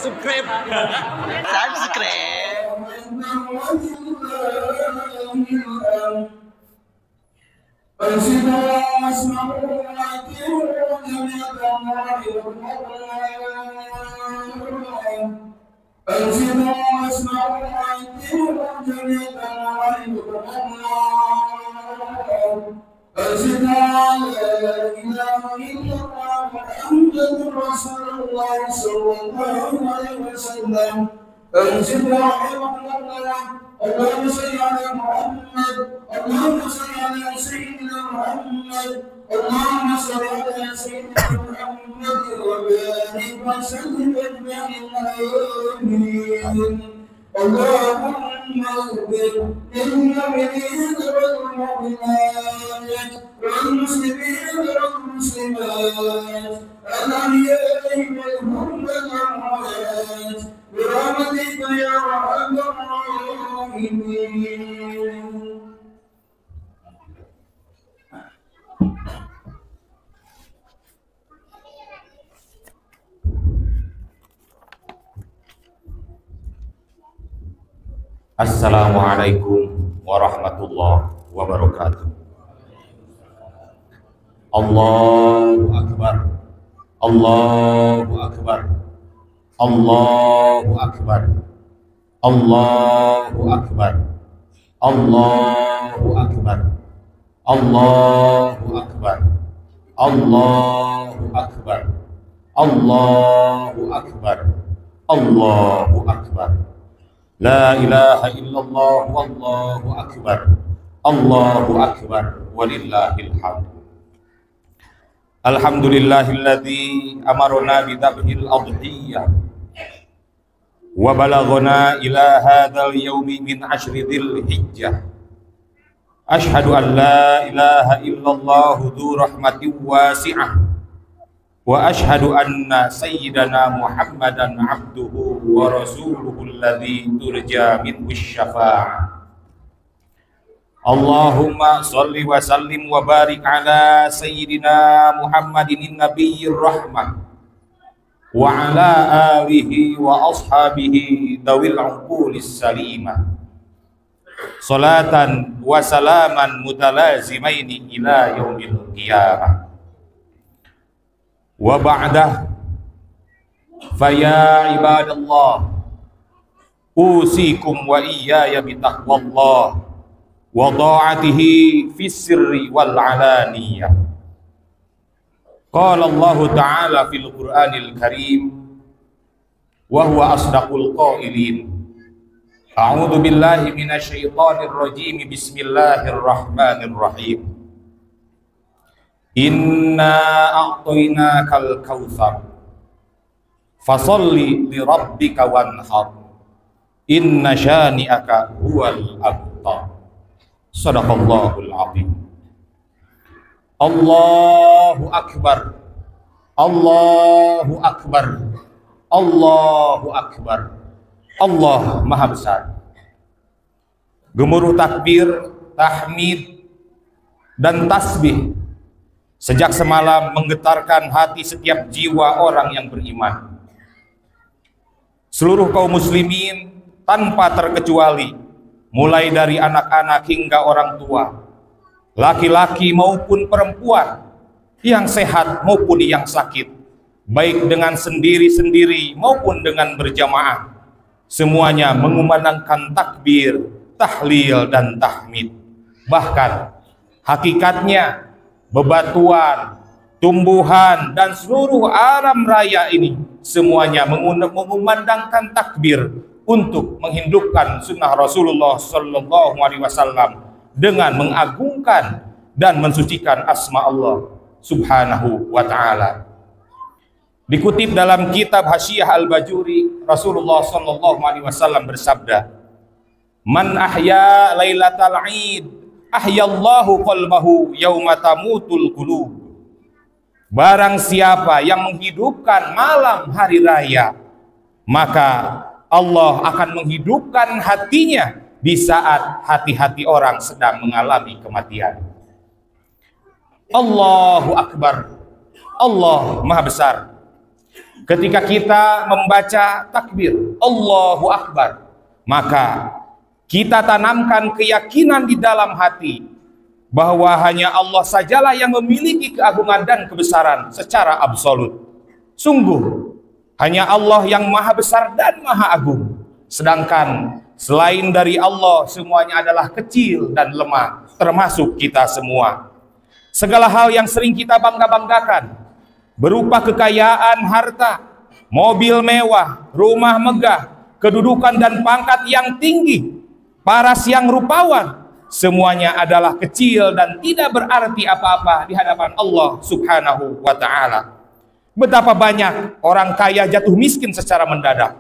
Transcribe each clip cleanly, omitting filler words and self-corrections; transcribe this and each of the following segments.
subscribe. اللهم صل على محمد اللهم صل على سيدنا محمد اللهم صل على سيدنا محمد وبارك وسلم اجمعين آمين. اللهم اغفر للمؤمنين والمؤمنات والمسلمين والمسلمات الأحياء منهم والأموات برحمتك يا أرحم الراحمين. Assalamualaikum warahmatullahi wabarakatuh. Allahu Akbar, Allahu Akbar, Allahu Akbar, Allahu Akbar, Allahu Akbar, Allahu Akbar, Allahu Akbar, Allahu Akbar, Allahu Akbar. La ilaha illallah wallahu akbar. Allahu akbar walillahil hamd. Alhamdulillahilladzi amarna bidhabhil adhiyah wa balaghana ila hadzal yaumi min ashri dzil hijjah. Ashhadu an la ilaha illallah dzu rahmatin wasi'ah wa ashhadu anna sayyidana Muhammadan abduhu wa rasuluhu alladzi turja minhu syafa'ah. Allahumma shalli wa sallim wa barik ala sayyidina Muhammadin nabiyyir rahmah wa ala alihi wa ashabihi dawil uqulis salimah. Salatan wa salaman mutalazimaini ila yaumil qiyamah. Wa ba'dah faya ibadallah usikum wa iyaya bitaqwallah wa ta'atihi fis sirri wal alaniyah. Qala Allah ta'ala fil Qur'anil Karim wa huwa asdaqul qailin. A'udzu billahi minasy syaithanir rajim. Bismillahirrahmanirrahim. Inna a'tainakal kautsar fasalli li rabbika wanhar inna syani'aka huwal abtar. Shadaqallahul azim. Allahu akbar, Allahu akbar, Allahu akbar. Allah maha besar. Gemuruh takbir, tahmid dan tasbih sejak semalam menggetarkan hati setiap jiwa orang yang beriman. Seluruh kaum muslimin tanpa terkecuali, mulai dari anak-anak hingga orang tua, laki-laki maupun perempuan, yang sehat maupun yang sakit, baik dengan sendiri-sendiri maupun dengan berjamaah, semuanya mengumandangkan takbir, tahlil dan tahmid. Bahkan hakikatnya bebatuan, tumbuhan, dan seluruh alam raya ini semuanya mengumandangkan takbir untuk menghidupkan sunnah Rasulullah Sallallahu Alaihi Wasallam dengan mengagungkan dan mensucikan asma Allah Subhanahu wa Ta'ala. Dikutip dalam kitab Hasyiah Al-Bajuri, Rasulullah Sallallahu Alaihi Wasallam bersabda, "Man ahya lailatal Id ahyallahu qalbahu yauma tamutul qulub." Barang siapa yang menghidupkan malam hari raya, maka Allah akan menghidupkan hatinya di saat hati-hati orang sedang mengalami kematian. Allahu akbar. Allah maha besar. ketika kita membaca takbir Allahu Akbar, maka kita tanamkan keyakinan di dalam hati bahwa hanya Allah sajalah yang memiliki keagungan dan kebesaran secara absolut. Sungguh, hanya Allah yang maha besar dan maha agung. Sedangkan selain dari Allah, semuanya adalah kecil dan lemah, termasuk kita semua. Segala hal yang sering kita bangga-banggakan, berupa kekayaan harta, mobil mewah, rumah megah, kedudukan dan pangkat yang tinggi, paras yang rupawan, semuanya adalah kecil dan tidak berarti apa-apa di hadapan Allah Subhanahu wa ta'ala. Betapa banyak orang kaya jatuh miskin secara mendadak.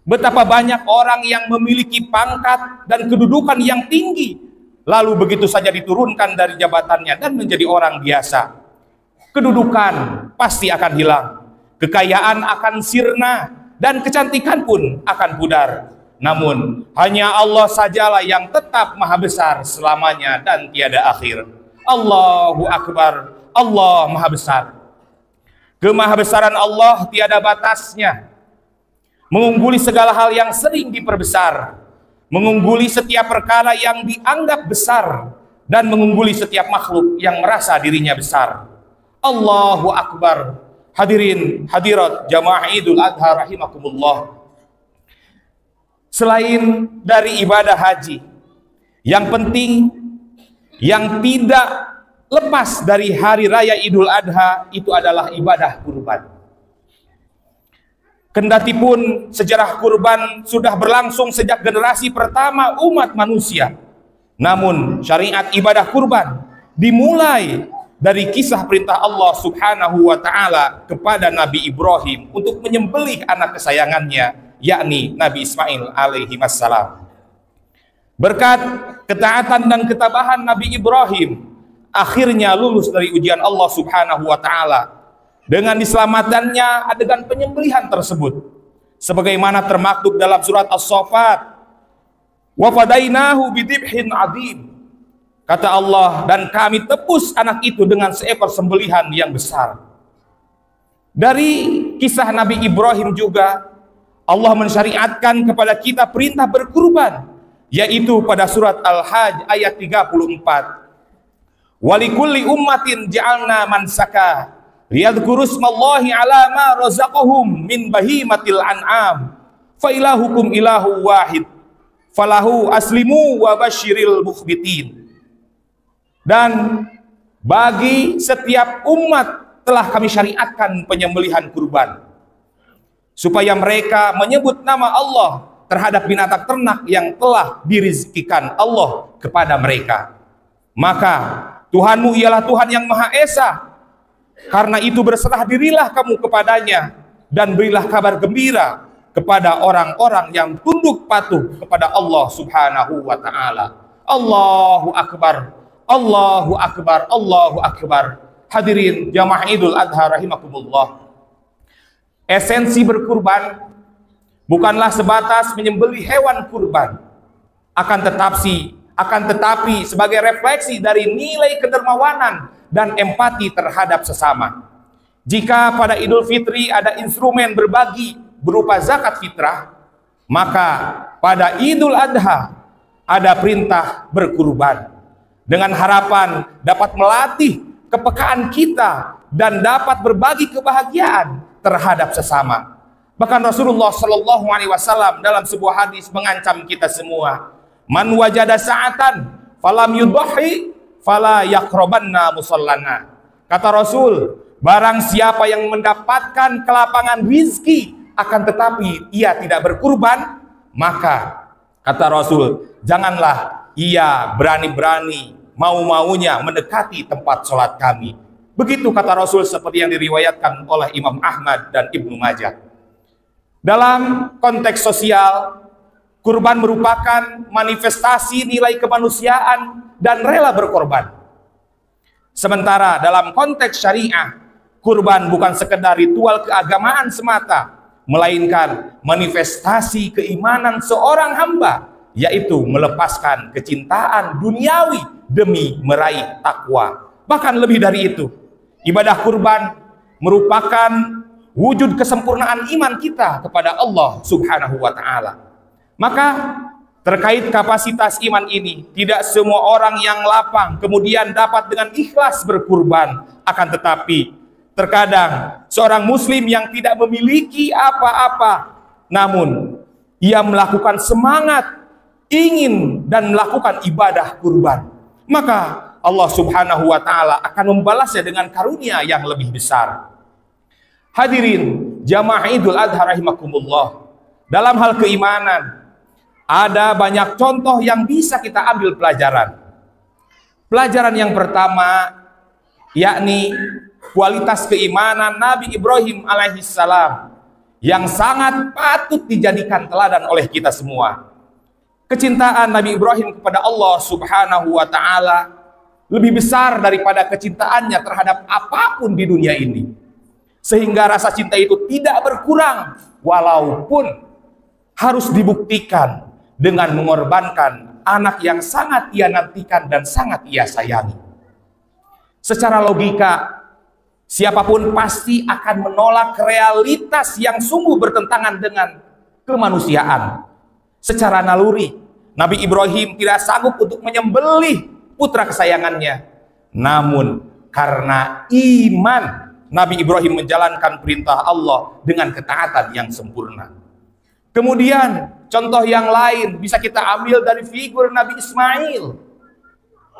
Betapa banyak orang yang memiliki pangkat dan kedudukan yang tinggi, lalu begitu saja diturunkan dari jabatannya dan menjadi orang biasa. Kedudukan pasti akan hilang, kekayaan akan sirna, dan kecantikan pun akan pudar. Namun hanya Allah sajalah yang tetap maha besar selamanya dan tiada akhir. Allahu Akbar, Allah maha besar. Kemahabesaran Allah tiada batasnya, mengungguli segala hal yang sering diperbesar, mengungguli setiap perkara yang dianggap besar, dan mengungguli setiap makhluk yang merasa dirinya besar. Allahu Akbar. Hadirin hadirat jamaah Idul Adha rahimakumullah. Selain dari ibadah haji, yang penting, yang tidak lepas dari hari raya Idul Adha itu adalah ibadah kurban. Kendatipun sejarah kurban sudah berlangsung sejak generasi pertama umat manusia, namun syariat ibadah kurban dimulai dari kisah perintah Allah Subhanahu wa ta'ala kepada Nabi Ibrahim untuk menyembelih anak kesayangannya, yakni Nabi Ismail alaihi wassalam. Berkat ketaatan dan ketabahan Nabi Ibrahim, akhirnya lulus dari ujian Allah Subhanahu wa ta'ala dengan diselamatkannya adegan penyembelihan tersebut, sebagaimana termaktub dalam surat As-Saffat, wa fadainahu bidibhin adim. Kata Allah, dan kami tebus anak itu dengan seekor sembelihan yang besar. Dari kisah Nabi Ibrahim juga Allah mensyariatkan kepada kita perintah berkurban, yaitu pada surat Al-Hajj ayat 34. Walikulli ummatin ja'alna mansaka liyadhkuru smallahi ala ma razaqahum min bahimatil an'am fa ilahukum ilahu wahid falahu aslimu wa basyiril mukhbitin. Dan bagi setiap umat telah kami syariatkan penyembelihan kurban, supaya mereka menyebut nama Allah terhadap binatang ternak yang telah dirizkikan Allah kepada mereka. Maka Tuhanmu ialah Tuhan yang Maha Esa. Karena itu berserah dirilah kamu kepadanya dan berilah kabar gembira kepada orang-orang yang tunduk patuh kepada Allah Subhanahu wa ta'ala. Allahu Akbar, Allahu Akbar, Allahu Akbar. Hadirin jamaah Idul Adha rahimakumullah. Esensi berkurban bukanlah sebatas menyembelih hewan kurban, akan tetapi sebagai refleksi dari nilai kedermawanan dan empati terhadap sesama. Jika pada Idul Fitri ada instrumen berbagi berupa zakat fitrah, maka pada Idul Adha ada perintah berkurban, dengan harapan dapat melatih kepekaan kita dan dapat berbagi kebahagiaan terhadap sesama. Bahkan Rasulullah Shallallahu Alaihi Wasallam dalam sebuah hadis mengancam kita semua, man wajada sa'atan falam yudhi fala yaqrabanna musallana. Kata Rasul, barang siapa yang mendapatkan kelapangan rizki akan tetapi ia tidak berkurban, maka kata Rasul, janganlah ia berani-berani mau-maunya mendekati tempat sholat kami. Begitu kata Rasul seperti yang diriwayatkan oleh Imam Ahmad dan Ibnu Majah. Dalam konteks sosial, kurban merupakan manifestasi nilai kemanusiaan dan rela berkorban. Sementara dalam konteks syariah, kurban bukan sekedar ritual keagamaan semata, melainkan manifestasi keimanan seorang hamba, yaitu melepaskan kecintaan duniawi demi meraih takwa. Bahkan lebih dari itu, ibadah kurban merupakan wujud kesempurnaan iman kita kepada Allah Subhanahu wa Ta'ala. Maka terkait kapasitas iman ini, tidak semua orang yang lapang kemudian dapat dengan ikhlas berkurban. Akan tetapi terkadang seorang muslim yang tidak memiliki apa-apa, namun ia melakukan semangat ingin dan melakukan ibadah kurban, maka Allah Subhanahu wa Ta'ala akan membalasnya dengan karunia yang lebih besar. Hadirin jamaah Idul Adha rahimakumullah, dalam hal keimanan ada banyak contoh yang bisa kita ambil pelajaran. Pelajaran yang pertama yakni kualitas keimanan Nabi Ibrahim alaihissalam yang sangat patut dijadikan teladan oleh kita semua. Kecintaan Nabi Ibrahim kepada Allah Subhanahu wa Ta'ala lebih besar daripada kecintaannya terhadap apapun di dunia ini, sehingga rasa cinta itu tidak berkurang walaupun harus dibuktikan dengan mengorbankan anak yang sangat ia nantikan dan sangat ia sayangi. Secara logika, siapapun pasti akan menolak realitas yang sungguh bertentangan dengan kemanusiaan. Secara naluri, Nabi Ibrahim tidak sanggup untuk menyembelih putra kesayangannya. Namun karena iman, Nabi Ibrahim menjalankan perintah Allah dengan ketaatan yang sempurna. Kemudian contoh yang lain bisa kita ambil dari figur Nabi Ismail,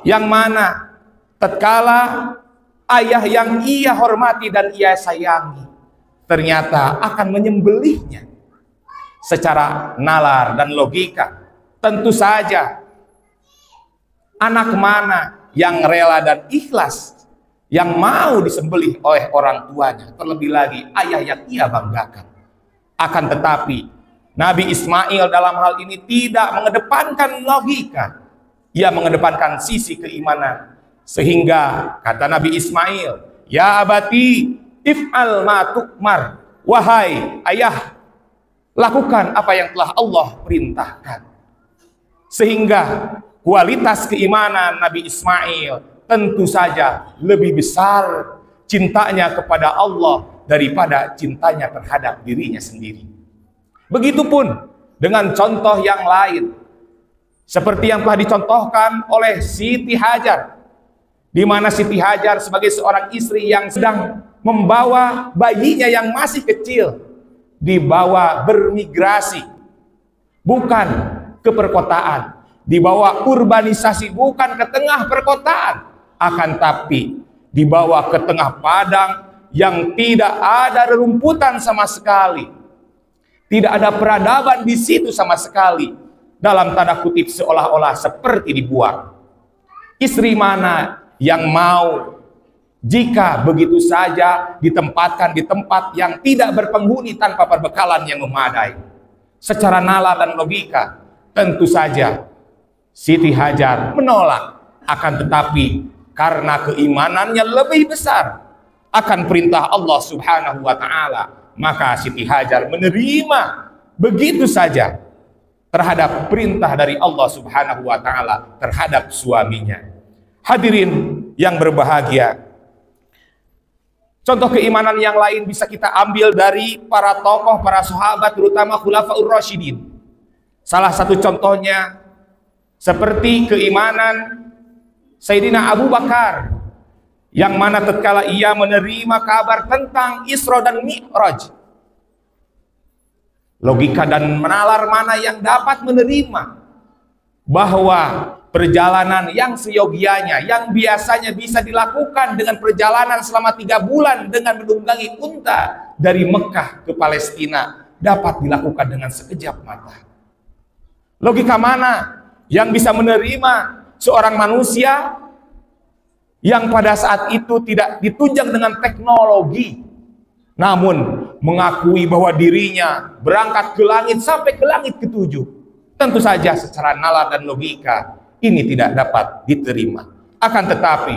yang mana tatkala ayah yang ia hormati dan ia sayangi ternyata akan menyembelihnya. Secara nalar dan logika, tentu saja anak mana yang rela dan ikhlas yang mau disembelih oleh orang tuanya, terlebih lagi ayah yang ia banggakan. Akan tetapi Nabi Ismail dalam hal ini tidak mengedepankan logika, ia mengedepankan sisi keimanan. Sehingga kata Nabi Ismail, ya abati if'al ma tu'mar, wahai ayah, lakukan apa yang telah Allah perintahkan. Sehingga kualitas keimanan Nabi Ismail tentu saja lebih besar cintanya kepada Allah daripada cintanya terhadap dirinya sendiri. Begitupun dengan contoh yang lain, seperti yang telah dicontohkan oleh Siti Hajar, di mana Siti Hajar sebagai seorang istri yang sedang membawa bayinya yang masih kecil, dibawa bermigrasi, bukan ke perkotaan, dibawa urbanisasi, bukan ke tengah perkotaan, akan tapi dibawa ke tengah padang yang tidak ada rerumputan sama sekali, tidak ada peradaban di situ sama sekali, dalam tanda kutip seolah-olah seperti dibuang. Istri mana yang mau jika begitu saja ditempatkan di tempat yang tidak berpenghuni tanpa perbekalan yang memadai? Secara nalar dan logika, tentu saja Siti Hajar menolak. Akan tetapi karena keimanannya lebih besar akan perintah Allah Subhanahu wa Ta'ala, maka Siti Hajar menerima begitu saja terhadap perintah dari Allah Subhanahu wa Ta'ala terhadap suaminya. Hadirin yang berbahagia, contoh keimanan yang lain bisa kita ambil dari para tokoh, para sahabat, terutama Khulafaur Rasyidin. Salah satu contohnya seperti keimanan Sayyidina Abu Bakar, yang mana tatkala ia menerima kabar tentang Isra dan Mi'raj, logika dan menalar mana yang dapat menerima bahwa perjalanan yang seyogianya, yang biasanya bisa dilakukan dengan perjalanan selama 3 bulan dengan menunggangi unta dari Mekah ke Palestina, dapat dilakukan dengan sekejap mata. Logika mana yang bisa menerima seorang manusia yang pada saat itu tidak ditunjang dengan teknologi, namun mengakui bahwa dirinya berangkat ke langit sampai ke langit ke-7? Tentu saja secara nalar dan logika ini tidak dapat diterima. Akan tetapi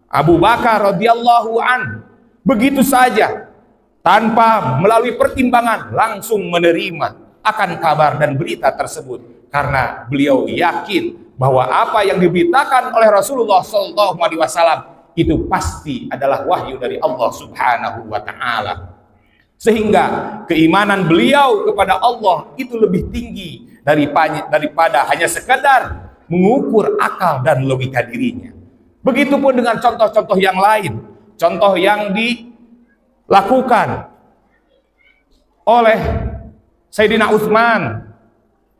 Abu Bakar radhiyallahu an begitu saja tanpa melalui pertimbangan langsung menerima akan kabar dan berita tersebut, karena beliau yakin bahwa apa yang diberitakan oleh Rasulullah SAW itu pasti adalah wahyu dari Allah Subhanahu wa Ta'ala. Sehingga keimanan beliau kepada Allah itu lebih tinggi daripada hanya sekadar mengukur akal dan logika dirinya. Begitupun dengan contoh-contoh yang lain. Contoh yang dilakukan oleh Sayyidina Utsman,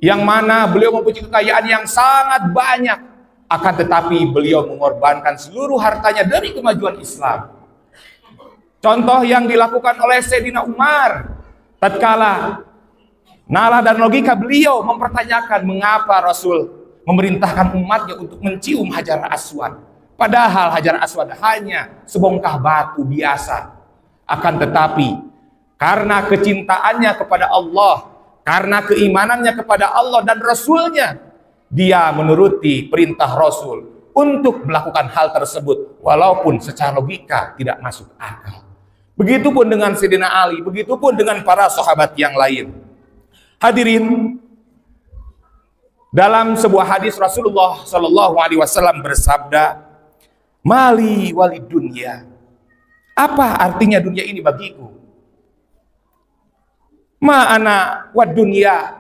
yang mana beliau mempunyai kekayaan yang sangat banyak, akan tetapi beliau mengorbankan seluruh hartanya demi kemajuan Islam. Contoh yang dilakukan oleh Sayyidina Umar, tatkala nalar dan logika beliau mempertanyakan mengapa Rasul memerintahkan umatnya untuk mencium Hajar Aswad, padahal Hajar Aswad hanya sebongkah batu biasa. Akan tetapi karena kecintaannya kepada Allah, karena keimanannya kepada Allah dan Rasulnya, dia menuruti perintah Rasul untuk melakukan hal tersebut walaupun secara logika tidak masuk akal. Begitupun dengan Sayyidina Ali, begitupun dengan para sahabat yang lain. Hadirin, dalam sebuah hadis Rasulullah Shallallahu Alaihi Wasallam bersabda, "Mali walid dunya." Apa artinya dunia ini bagiku? Ma'ana wad dunya.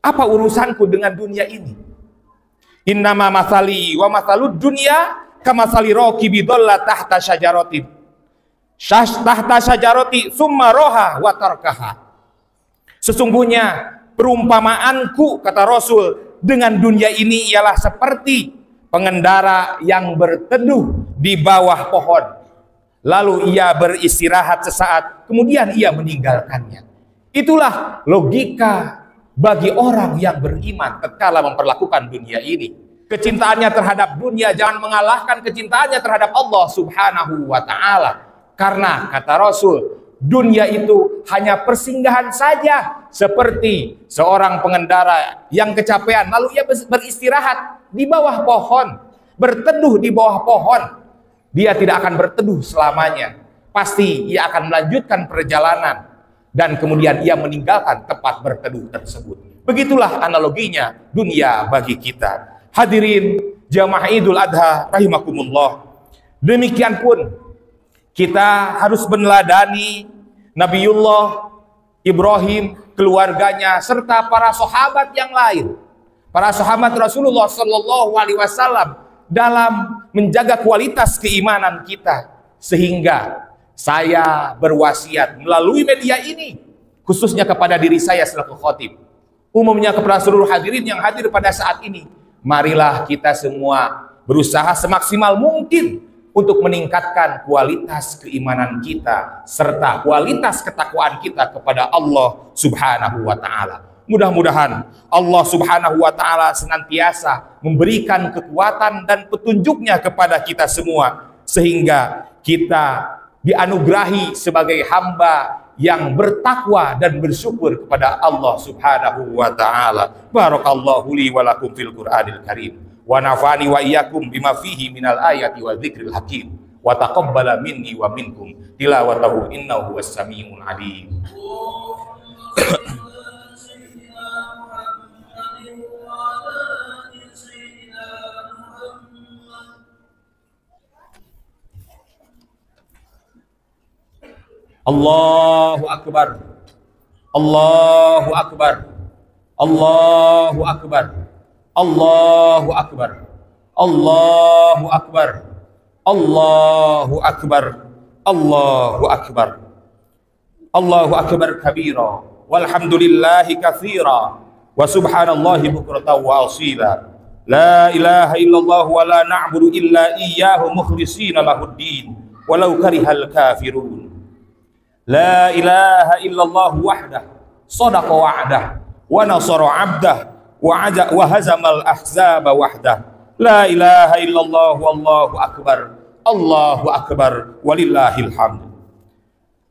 Apa urusanku dengan dunia ini? Innama mathali wa mathalud dunya kamathali raqibi dhalla tahta syajaratin. Tahta syajarati summa roha wa tarkaha. Sesungguhnya perumpamaanku, kata Rasul, dengan dunia ini ialah seperti pengendara yang berteduh di bawah pohon, lalu ia beristirahat sesaat, kemudian ia meninggalkannya. Itulah logika bagi orang yang beriman tatkala memperlakukan dunia ini. Kecintaannya terhadap dunia jangan mengalahkan kecintaannya terhadap Allah Subhanahu wa ta'ala. Karena kata Rasul, dunia itu hanya persinggahan saja, seperti seorang pengendara yang kecapean lalu ia beristirahat di bawah pohon, berteduh di bawah pohon. Dia tidak akan berteduh selamanya, pasti ia akan melanjutkan perjalanan dan kemudian ia meninggalkan tempat berteduh tersebut. Begitulah analoginya dunia bagi kita. Hadirin jamaah Idul Adha rahimakumullah. Demikian pun kita harus meneladani Nabiullah Ibrahim, keluarganya, serta para sahabat yang lain. Para sahabat Rasulullah Shallallahu Alaihi Wasallam dalam menjaga kualitas keimanan kita. Sehingga saya berwasiat melalui media ini, khususnya kepada diri saya selaku khatib, umumnya kepada seluruh hadirin yang hadir pada saat ini, marilah kita semua berusaha semaksimal mungkin untuk meningkatkan kualitas keimanan kita serta kualitas ketakwaan kita kepada Allah Subhanahu wa ta'ala. Mudah-mudahan Allah Subhanahu wa ta'ala senantiasa memberikan kekuatan dan petunjuknya kepada kita semua, sehingga kita dianugerahi sebagai hamba yang bertakwa dan bersyukur kepada Allah Subhanahu wa ta'ala. Barakallahu li wa lakum fil Qur'anil Karim. Wa nafani wa iyyakum bima fihi minal ayati wa dzikril hakim wa taqabbala minni wa minkum tilawatahu innahu huwas samiul alim. Allahu akbar. Allahu akbar. Allahu akbar. Allahu akbar. Allahu akbar. Allahu akbar. Allahu akbar. Allahu akbar kabira walhamdulillahi katsira wa subhanallahi bukratan wa asila. La ilaha illallah wa la na'budu illa iyyahu mukhlishina lahuddin walau karihal kafirun. La ilaha illallah wahdah sadaqa wa'dah wa nasara 'abdah wa hazamal ahzaba wahdah. La ilaha illallah wallahu akbar. Allahu akbar walillahil hamd.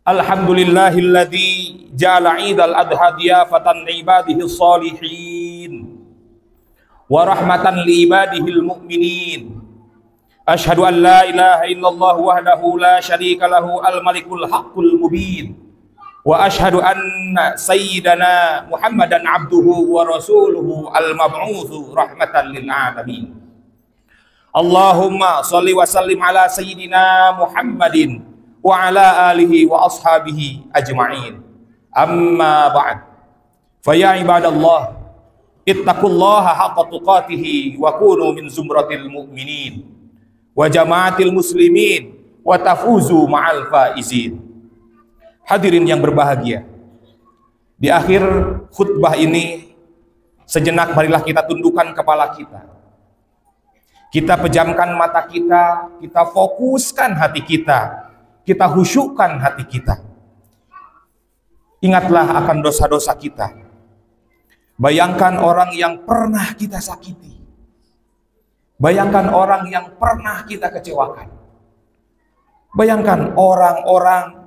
Alhamdulillahilladzi ja'ala 'idal adha diyafatan li ibadihi shalihin wa rahmatan li ibadihil mu'minin. Asyhadu an la ilaha illallah wahdahu la syarika lahu al-malikul haqqul mubin. Wa asyhadu anna sayyidana Muhammadan abduhu wa rasuluhu al-mab'utsu rahmatan lil alamin. Allahumma shalli wa sallim ala sayyidina Muhammadin wa ala alihi wa ashabihi ajma'in. Amma ba'd. Fa ya ibadallah, ittaqullaha haqqa tuqatih wa kunu min zumratil mu'minin wa jama'atil muslimin wa tafuzu ma'al faizin. Hadirin yang berbahagia, di akhir khutbah ini sejenak marilah kita tundukkan kepala kita. Kita pejamkan mata kita, kita fokuskan hati kita khusyukkan hati kita. Ingatlah akan dosa-dosa kita. Bayangkan orang yang pernah kita sakiti. Bayangkan orang yang pernah kita kecewakan. Bayangkan orang-orang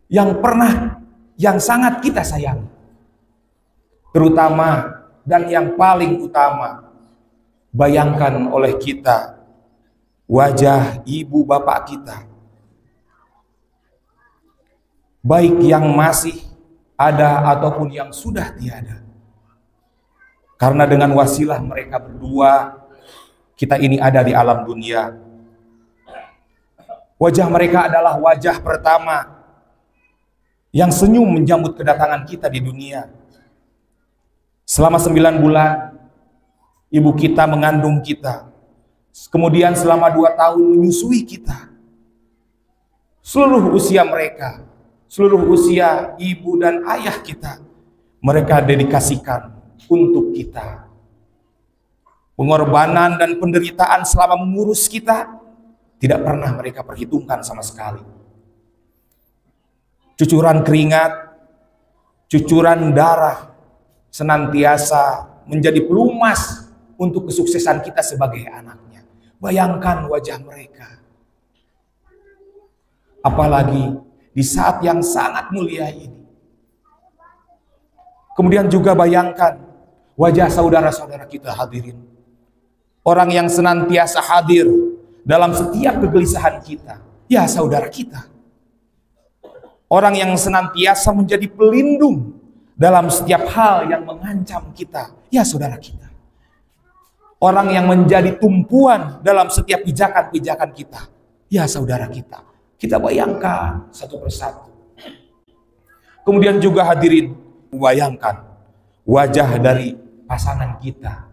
yang sangat kita sayangi. Terutama dan yang paling utama, bayangkan oleh kita wajah ibu bapak kita, baik yang masih ada ataupun yang sudah tiada. Karena dengan wasilah mereka berdua, kita ini ada di alam dunia. Wajah mereka adalah wajah pertama yang senyum menyambut kedatangan kita di dunia. Selama 9 bulan ibu kita mengandung kita, kemudian selama 2 tahun menyusui kita. Seluruh usia mereka, seluruh usia ibu dan ayah kita, mereka dedikasikan untuk kita. Pengorbanan dan penderitaan selama mengurus kita tidak pernah mereka perhitungkan sama sekali. Cucuran keringat, cucuran darah senantiasa menjadi pelumas untuk kesuksesan kita sebagai anaknya. Bayangkan wajah mereka. Apalagi di saat yang sangat mulia ini. Kemudian juga bayangkan wajah saudara-saudara kita, hadirin. Orang yang senantiasa hadir dalam setiap kegelisahan kita. Ya, saudara kita. Orang yang senantiasa menjadi pelindung dalam setiap hal yang mengancam kita. Ya, saudara kita. Orang yang menjadi tumpuan dalam setiap pijakan-pijakan kita. Ya, saudara kita. Kita bayangkan satu persatu. Kemudian juga hadirin, bayangkan wajah dari pasangan kita.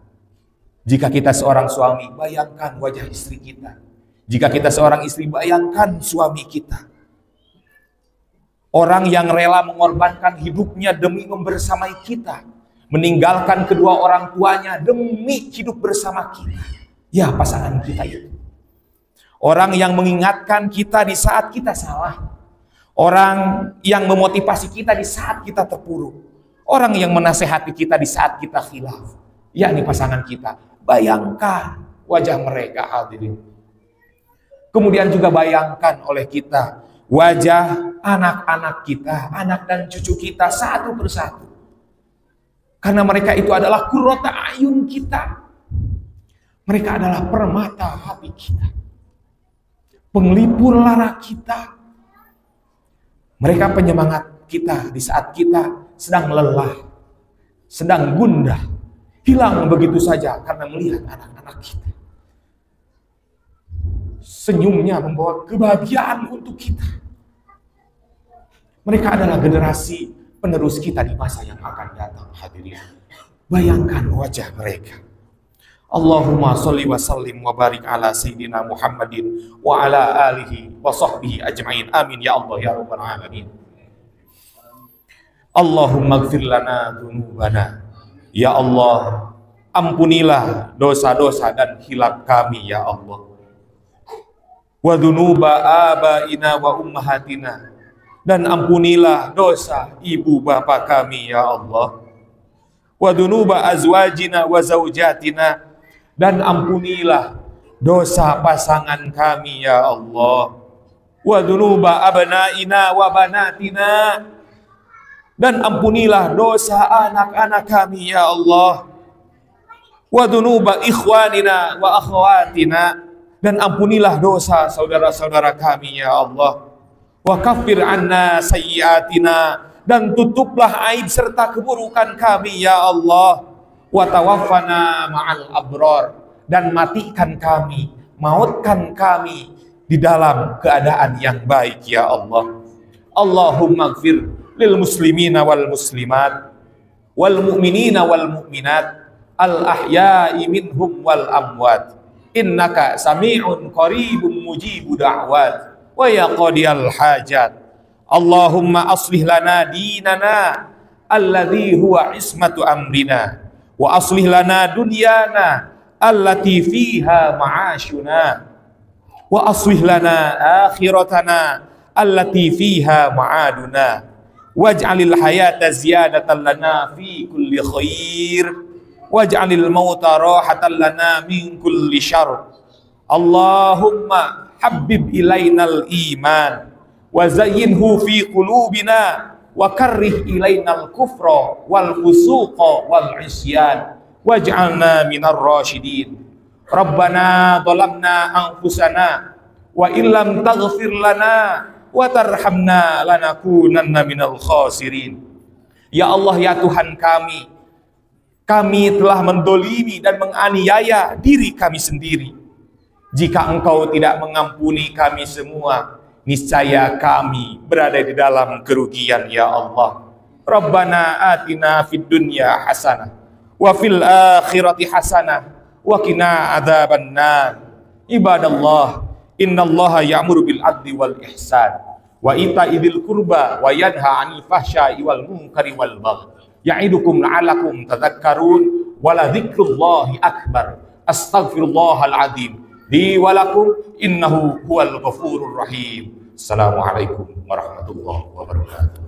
Jika kita seorang suami, bayangkan wajah istri kita. Jika kita seorang istri, bayangkan suami kita. Orang yang rela mengorbankan hidupnya demi membersamai kita, meninggalkan kedua orang tuanya demi hidup bersama kita. Ya, pasangan kita itu. Orang yang mengingatkan kita di saat kita salah. Orang yang memotivasi kita di saat kita terpuruk. Orang yang menasehati kita di saat kita khilaf. Yakni pasangan kita. Bayangkan wajah mereka, hadirin. Kemudian juga bayangkan oleh kita wajah anak-anak kita, anak dan cucu kita satu persatu. Karena mereka itu adalah qurrata ayun kita. Mereka adalah permata hati kita, penglipur lara kita. Mereka penyemangat kita di saat kita sedang lelah, sedang gundah, hilang begitu saja karena melihat anak-anak kita. Senyumnya membawa kebahagiaan untuk kita. Mereka adalah generasi penerus kita di masa yang akan datang, hadirin. Bayangkan wajah mereka. Allahumma sholli wa sallim wa barik ala sayyidina Muhammadin wa ala alihi wa sahbihi ajma'in. Amin ya Allah ya rabbal alamin. Allahumma ighfir lana dzunubana. Ya Allah, ampunilah dosa-dosa dan khilaf kami ya Allah. Wa dzunuba abaina wa ummahatina. Dan ampunilah dosa ibu bapa kami ya Allah. Wa dzunuba azwajina wa zaujatina. Dan ampunilah dosa pasangan kami ya Allah. Wa dzunuba abnaina wa banatina. Dan ampunilah dosa anak-anak kami ya Allah. Wa dzunuba ikhwanina wa akhwatina. Dan ampunilah dosa saudara-saudara kami ya Allah. Wa kaffir anna sayyiatina. Dan tutuplah aib serta keburukan kami ya Allah. Wa tawaffana ma'al abrar. Dan matikan kami, mautkan kami di dalam keadaan yang baik ya Allah. Allahumma gfir lil muslimina wal muslimat wal mu'minina wal mu'minat al ahya'i minhum wal amwat innaka sami'un qaribun mujibu da'wat wa ya qadiyal hajat. Allahumma aslih lana dinana alladhi huwa ismatu amrina wa aslih lana dunyana allati fiha ma'ashuna wa aslih lana akhiratana allati fiha ma'aduna waj'alil hayata ziyadatan lana fi kulli khair waj'alil mauta rahatan lana min kulli syarr. Allahumma habbib ilainal iman wa zayyinhu fi qulubina wa karrih ilainal kufra wal fusuqa wal isyan waj'alna minar rasyidin. Rabbana dhalamna anfusana wa illam taghfir lana wa tarhamna lanakunanna minal khasirin. Ya Allah, ya Tuhan kami telah mendolimi dan menganiaya diri kami sendiri. Jika Engkau tidak mengampuni kami semua, niscaya kami berada di dalam kerugian ya Allah. Rabbana atina fid dunya hasanah wa fil akhirati hasanah wa qina adzabannar. Ibadallah, innallaha ya'muru bil adli wal ihsan wa ita'i dzil qurba wa yanha 'anil fahsya'i wal munkari wal baghi ya'idukum la'allakum tadhakkarun wa la dzikrullahi akbar. Astaghfirullahal azim li wa lakum innahu huwal ghafurur rahim. Assalamualaikum warahmatullahi wabarakatuh.